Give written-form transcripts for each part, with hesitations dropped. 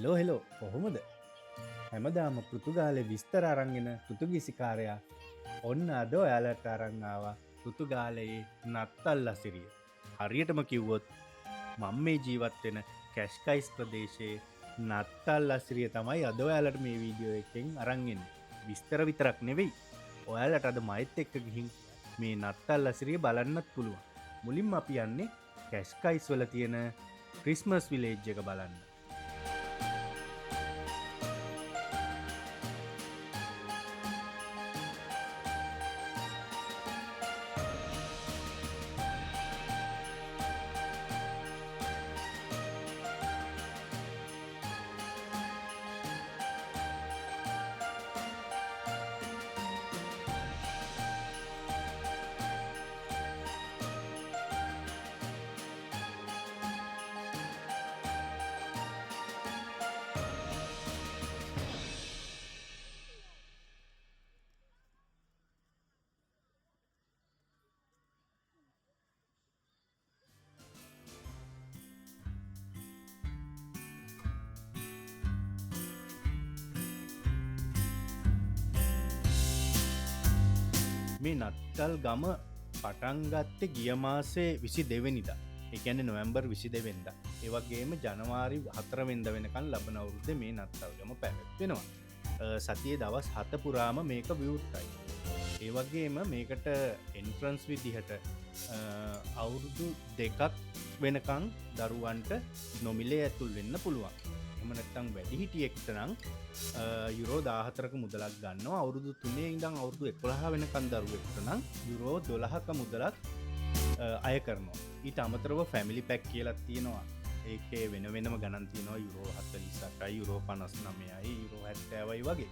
Hello කොහොමද හැමදාම පෘතුගාලෙ විස්තර අරංගෙන පෘතුගිසිකාරයා ඔන්න අද ඔයාලට අරංආවා පෘතුගාලයේ නත්තල් අසිරිය. හරියටම කිව්වොත් මං මේ ජීවත්වෙන කැෂ්කයිස් ප්‍රදේශයේ නත්තල් අසිරිය තමයි අද ඔයාලට මේ වීඩියෝ එකෙන් අරංගෙන විස්තර විතරක් නෙවෙයි ඔයාලට අද මයිත් එක්ක ගිහින් මේ නත්තල් අසිරිය බලන්නත් පුළුවන්. මුලින්ම අපි යන්නේ කැෂ්කයිස් වල තියෙන ක්‍රිස්මස් විලේජ් එක බලන්න. මේ නත්තල් ගම පටන්ගත්තේ ගිය මාසේ 22 එකැන නොවැම්බර් 22 ඒවගේම ජනවාරි 4 වෙනකන් ලබන අවුරුද්දේ මේ නත්තල් ගම පැවැත්වෙනවා. සතියේ දවස් 7 පුරාම මේක විවෘතයි. ඒවගේම මේකට එන්ට්‍රන්ස් විදිහට අවුරුදු 2ක් වෙනකං දරුවන්ට නොමිලේ ඇතුල් වෙන්න පුළුවන්. එහෙම නැත්නම් වැඩිහිටියෙක්ට නම් යුරෝ 14ක මුදලක් ගන්නවා. අවුරුදු 3 ඉඳන් අවුරුදු 11 වෙනකන් දරුවෙකුට නම් යුරෝ 12ක මුදලක් අය කරනවා. ඊට අමතරව ෆැමිලි පැක් කියලා තියෙනවා. ඒකේ වෙන වෙනම ගණන් තියෙනවා. යුරෝ 48යි, යුරෝ 59යි, යුරෝ 70යි වගේ.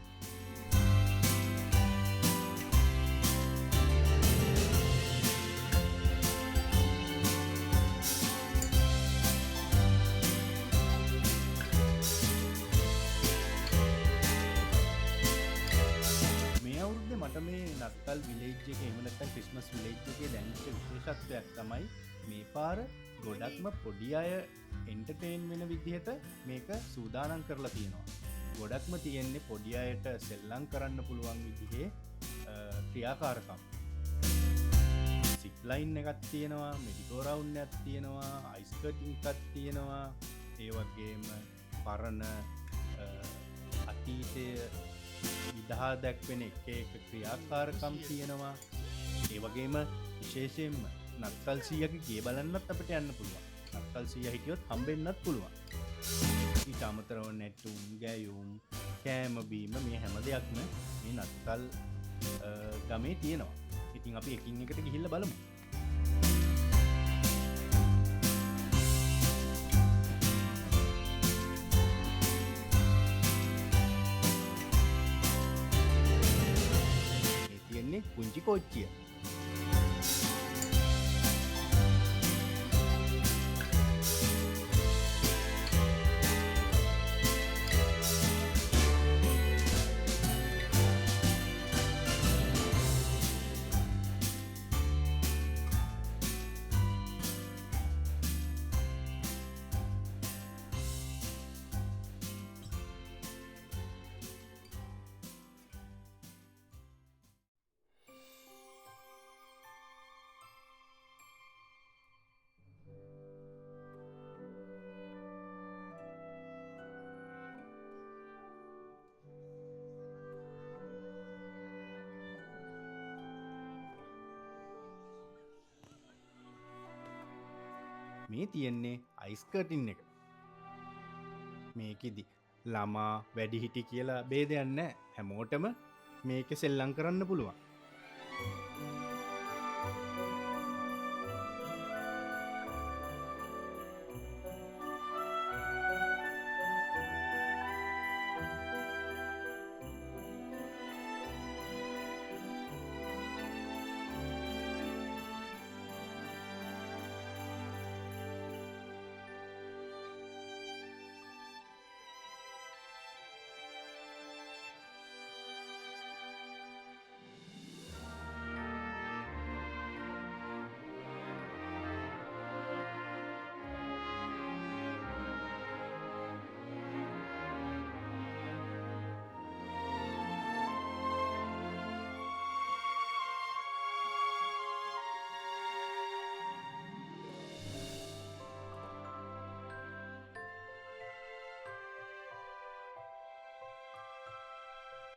මට මේ නත්තල් විලේජ් එකේ එහෙම නැත්නම් ක්‍රිස්මස් විලේජ් එකේ දැනෙච්ච විශේෂත්වයක් තමයි මේ පාර ගොඩක්ම පොඩි අය එන්ටර්ටේන් වෙන විදිහට මේක සූදානම් කරලා තියෙනවා. ගොඩක්ම තියෙන්නේ පොඩි අයට සෙල්ලම් කරන්න පුළුවන් විදිහේ ක්‍රියාකාරකම්. සිප් ලයින් එකක් තියෙනවා, මෙඩිකෝ රවුන්ඩ් එකක් තියෙනවා, අයිස් ස්කේටින් එකක් තියෙනවා. ඒ වගේම පරණ අතීතයේ විදහා දැක්වෙන එක ක්‍රියාකාරකම් තියෙනවා. ඒ වගේම විශේෂයෙන්ම නත්තල් සීයාගේ ගේ බලන්නත් අපිට යන්න පුළුවන්. නත්තල් සීයා හිටියොත් හම්බෙන්නත් පුළුවන්. ඊට අමතරව නැටුම්, ගැයුම්, කෑම බීම මේ හැම දෙයක්ම මේ නත්තල් ගමේ තියෙනවා. ඉතින් අපි එකින් එකට ගිහිල්ලා බලමු. පුංචි කොච්චිය. මේ තියෙන්නේ අයිස් කර්ටින් එක. මේකෙදි ළමා වැඩිහිටි කියලා ભેදයක් නැහැ. හැමෝටම මේක සෙල්ලම් කරන්න පුළුවන්.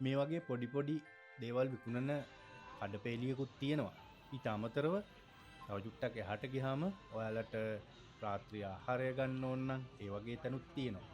මේ වගේ පොඩිපොඩි දේවල් විකුණන කඩපේලියකුත් තියෙනවා. ඊට අමතරව තවජුට්ටක් එහාට ගිහාම ඔයාලට රාත්‍රී ආහාරය ගන්න ඕන නම් ඒ වගේ තැනුත් තියෙනවා.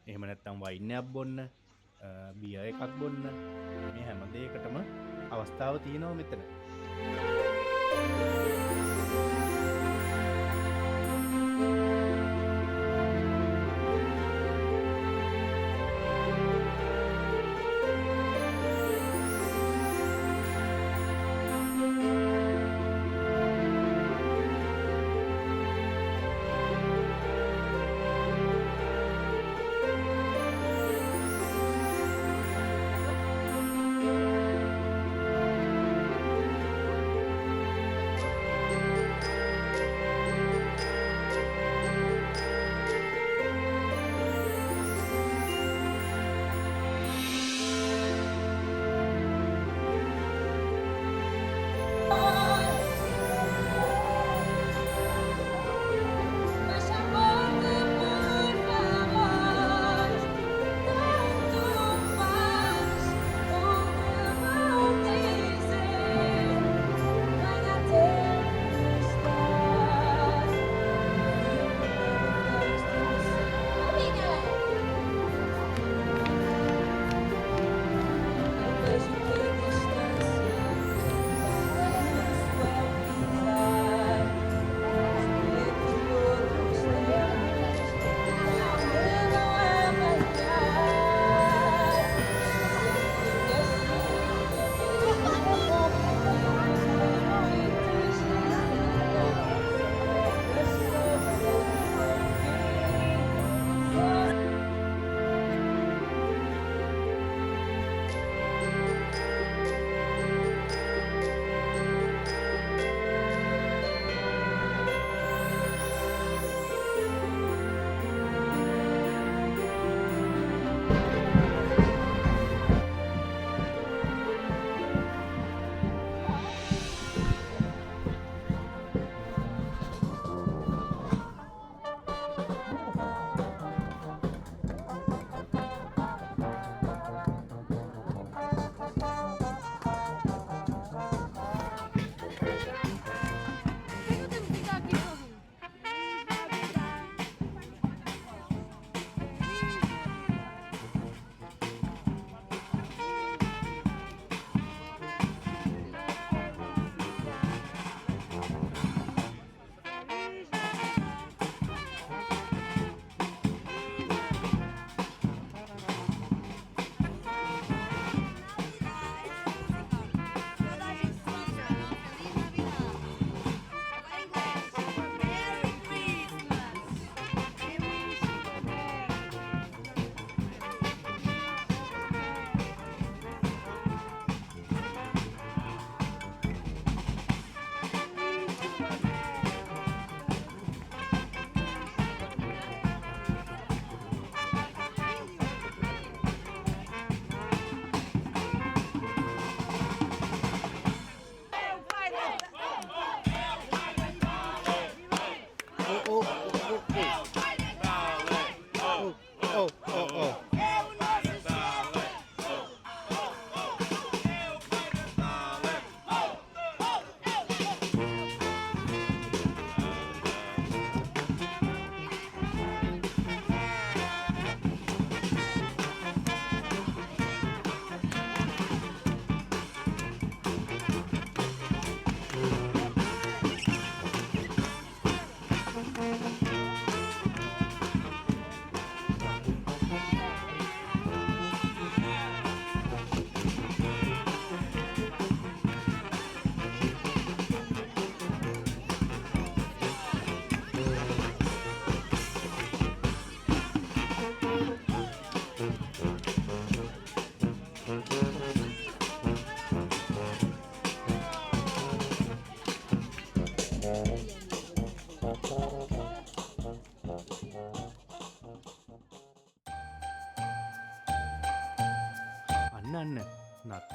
එහෙම නැත්තම් වයින්නයක් බොන්න බිය එකක් බොන්න මේ හැම දෙයකටම අවස්ථාව තියෙනවා මෙතන.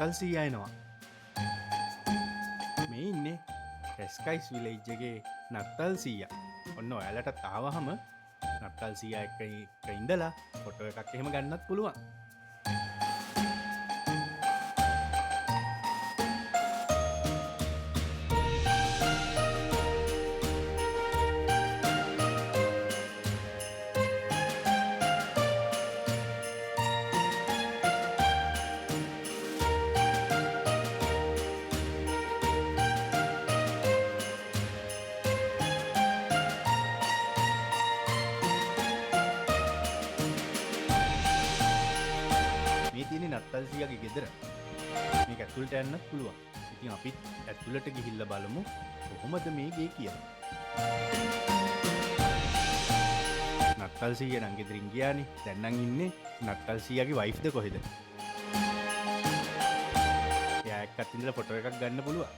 නත්තල් සීයා එනවා. මේ ඉන්නේ කැස්කයිස් විලේජ් එකේ නත්තල් සීයා. ඔන්න ඔයාලටත් ආවහම නත්තල් සීයා එක්ක ඉඳලා ෆොටෝ එකක් එහෙම ගන්නත් පුළුවන්. නත්තල් සීයාගේ ගෙදර මේක ඇතුළට යන්නත් පුළුවන්. ඉතින් අපිත් ඇතුළට ගිහිල්ලා බලමු කොහොමද මේ ගේ කියලා. නත්තල් සීයා නම් ගෙදරින් ගියානේ. දැන් නම් ඉන්නේ නත්තල් සීයාගේ වයිෆ්ද කොහෙද? එයා එක්කත් ඉඳලා ෆොටෝ එකක් ගන්න පුළුවන්.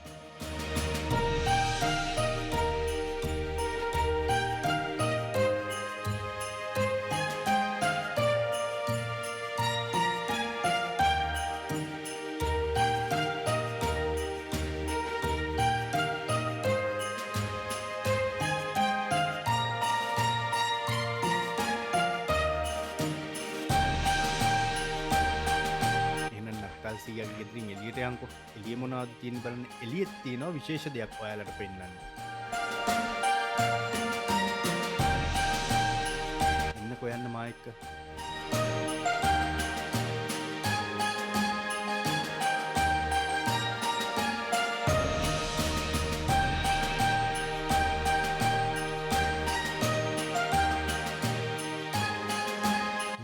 සීයාගේ ගෙදරින් එළියට යන්කෝ. එළිය මොනවද තියෙන්නේ බලන්න. එළියෙත් තියෙනවා විශේෂ දෙයක් ඔයාලට පෙන්නන්න. එන්නකෝ යන්න මා එක්ක.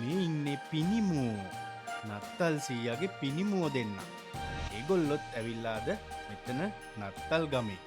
මේ ඉන්නේ පිනිමෝ. නත්තල් සීයාගේ පිනිමුව දෙන්න. ඒගොල්ලොත් ඇවිල්ලාද මෙතන නත්තල් ගමේ.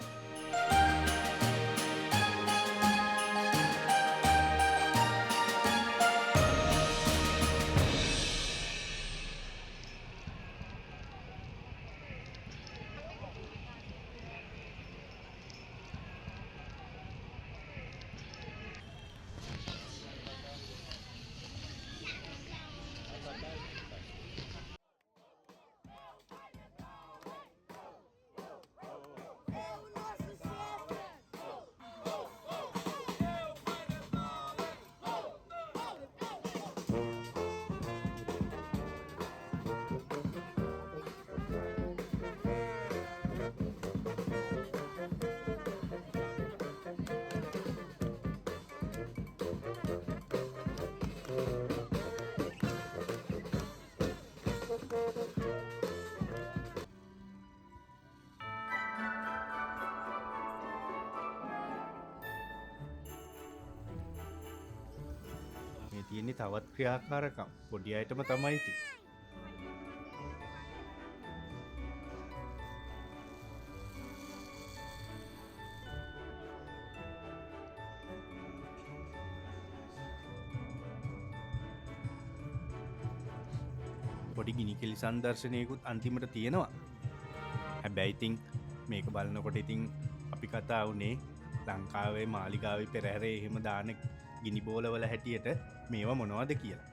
මේ තියෙන්නේ තවත් ක්‍රියාකාරකම්. පොඩි අයටම තමයි ඉතින්. පොඩි ගිනි කෙලි සංදර්ශනයකුත් අන්තිමට තියෙනවා. හැබැයි ඉතින් මේක බලනකොට ඉතින් අපි කතා වුණේ ලංකාවේ මාලිගාවේ පෙරහැරේ එහෙම දාන ගිනි බෝලවල හැටියට මේවා මොනවද කියලා.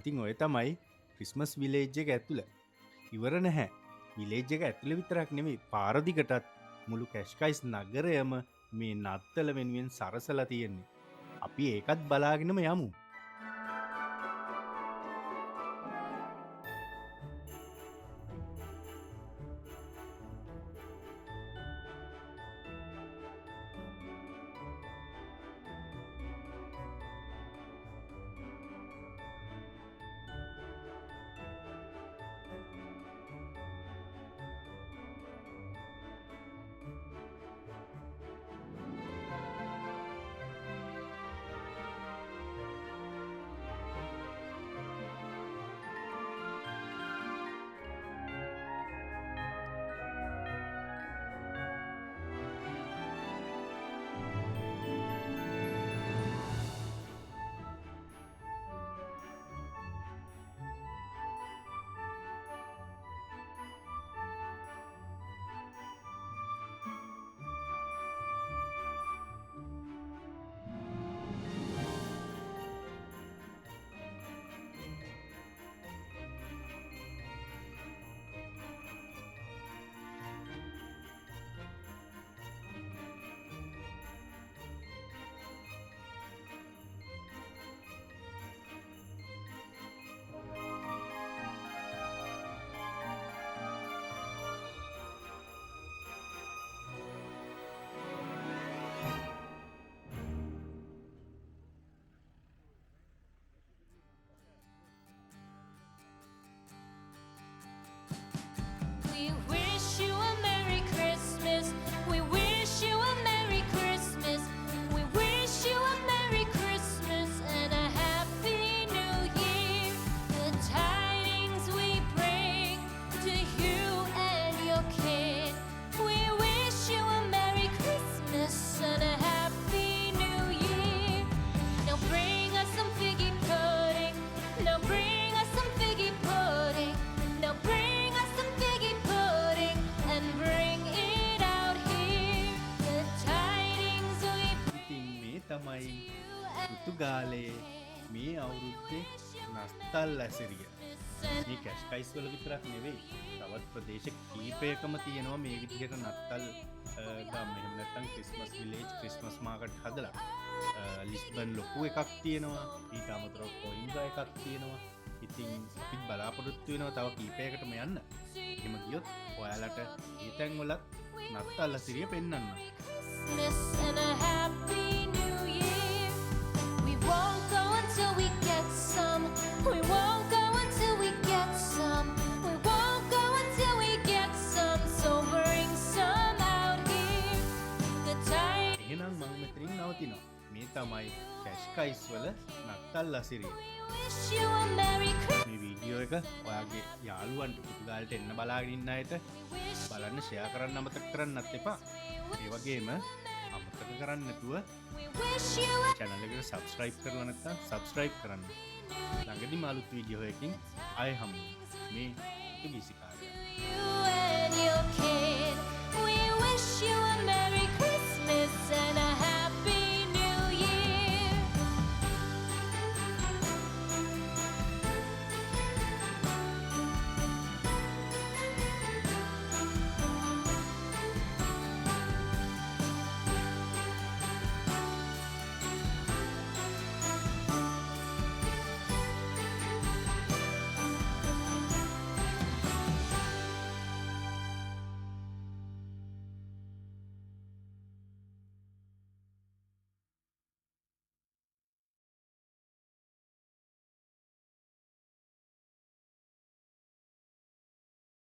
ඉතින් ඔය තමයි ක්‍රිස්මස් විලේජ් එක ඇතුළ. ඉවර නැහැ. විලේජ් එක ඇතුළ විතරක් නෙමෙයි පාර දිගටත් මුළු කැස්කයිස් නගරයම මේ නත්තල වෙනුවෙන් සරසලා තියෙන්නේ. අපි ඒකත් බලාගෙනම යමු. පෘතුගාලයේ මේ අවුරුද්දේ නත්තල් ඇසිරිය මේ කැස්කයිස් වල විතරක් නෙවෙයි තවත් ප්‍රදේශ කීපයකම තියෙනවා මේ විදිහට නත්තල් ගම් එහෙම නැත්නම් ක්‍රිස්මස් විලේජ් ක්‍රිස්මස් මාකට් හදලා ලිස්බන් ලොකු එකක් තියෙනවා ඊට අමතරව කොයින්බා එකක් තියෙනවා ඉතින් අපිත් බලාපොරොත්තු වෙනවා තව කීපයකටම යන්න එහෙම ගියොත් ඔයාලට ඒ තැන් වලත් නත්තල් ඇසිරිය පෙන්වන්න Christmas and a happy new year. We won't go until we get some. We won't go until we get some. We won't go until we get some. So bring some out here. The time. එහෙනම් මම මෙතනින් නවතිනවා මේ තමයි කැස්කයිස් වල නත්තල් ඇසිරිය Wish you a Merry Christmas. මේ video එක ඔයාගේ යාළුවන්ට පුතුගාලට එන්න බලාගෙන ඉන්න අයට බලන්න ෂෙයා කරන්න අමතක කරන්නත් එපා ඒ වගේම අමතක කරන්න නැතුව We wish you a channel එකට subscribe කරලා නැත්නම් subscribe කරන්න ළඟදිම අලුත් වීඩියෝ එකකින් ආයෙ හමු මේ විසිකාරය you and your kid. We wish you a